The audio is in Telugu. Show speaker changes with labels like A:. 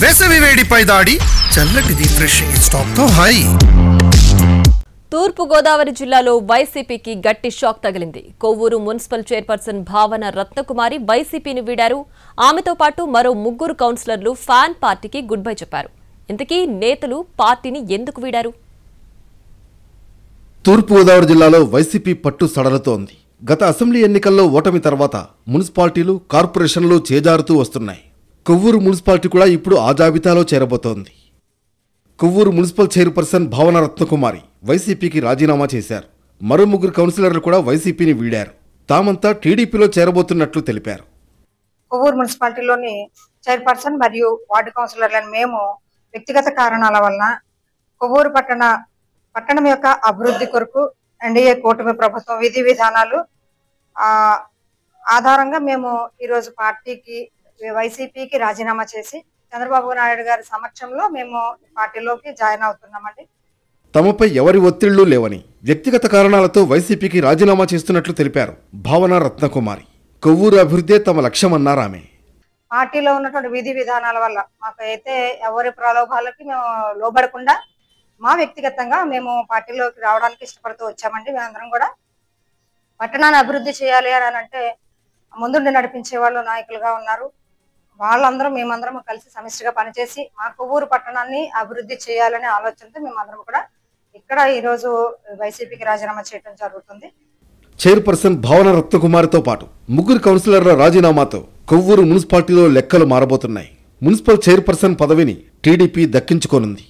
A: వేసవి వేడిపై దాడి చల్లటి రిఫ్రెషింగ్ స్టాప్ తో హై.
B: తూర్పు గోదావరి జిల్లాలో వైసీపీకి గట్టి షాక్ తగిలింది. కొవ్వూరు మున్సిపల్ చైర్పర్సన్ భావన రత్నకుమారి వైసీపీని వీడారు. ఆమెతో పాటు మరో 3 కౌన్సిలర్లు ఫ్యాన్ పార్టీకి గుడ్ బై చెప్పారు. ఇంతకీ నేతలు పార్టీని ఎందుకు వీడారు?
C: తూర్పు గోదావరి జిల్లాలో వైసీపీ పట్టు సడలుతోంది. గత అసెంబ్లీ ఎన్నికల్లో ఓటమి తర్వాత మున్సిపాలిటీలు, కార్పొరేషన్లు చేజారుతూ వస్తున్నాయి. కొవ్వూరు మున్సిపాలిటీ కూడా ఇప్పుడు ఆ జాబితాలో చేరబోతోంది. కొవ్వూరు మున్సిపల్ చైర్పర్సన్ భావన రత్నకుమారి వైసీపీకి రాజీనామా చేశారు. మరో 3 కౌన్సిలర్లు కూడా వైసీపీని వీడారు. తామంతా టీడీపీలో చేరబోతున్నట్లు తెలిపారు.
D: కొవ్వూరు మున్సిపాలిటీలోని చైర్పర్సన్ మరియు వార్డు కౌన్సిలర్లను మేము వ్యక్తిగత కారణాల వలన కొవ్వూరు పట్టణం యొక్క అభివృద్ధి కొరకు ఎన్డీఏ కూటమి ప్రభుత్వం విధి విధానాలు ఆధారంగా మేము ఈరోజు పార్టీకి వైసీపీకి రాజీనామా చేసి చంద్రబాబు నాయుడు గారి సమక్షంలో మేము పార్టీలోకి జాయిన్ అవుతున్నామండి.
C: తమపై ఎవరి ఒత్తిళ్లు లేవని వ్యక్తిగత కారణాలతో వైసీపీకి రాజీనామా చేస్తున్నట్లు తెలిపారు భావన రత్నకుమారి. కొవ్వూరు అభివృద్ధే తమ లక్ష్యమన్నారు ఆమె.
D: పార్టీలో ఉన్నటువంటి విధి విధానాల వల్ల మాకు అయితే ఎవరి ప్రలోభాలకి మేము లోబడకుండా మా వ్యక్తిగతంగా మేము పార్టీలోకి రావడానికి ఇష్టపడుతూ వచ్చామండి. మేమందరం కూడా పట్టణాన్ని అభివృద్ధి చేయాలి అని అంటే ముందుండి నడిపించే వాళ్ళు నాయకులుగా ఉన్నారు. వాళ్ళందరూ మేమందరం కలిసి సమిష్టిగా పనిచేసి మా కొవ్వూరు పట్టణాన్ని అభివృద్ధి చేయాలనే ఆలోచనతో మేమందరం కూడా ఇక్కడ ఈరోజు వైసీపీకి రాజీనామా చేయడం జరుగుతుంది.
C: చైర్పర్సన్ భావన రత్నకుమారితో పాటు 3 కౌన్సిలర్ల రాజీనామాతో కొవ్వూరు మున్సిపాలిటీలో లెక్కలు మారబోతున్నాయి. మున్సిపల్ చైర్పర్సన్ పదవిని టీడీపీ దక్కించుకోనుంది.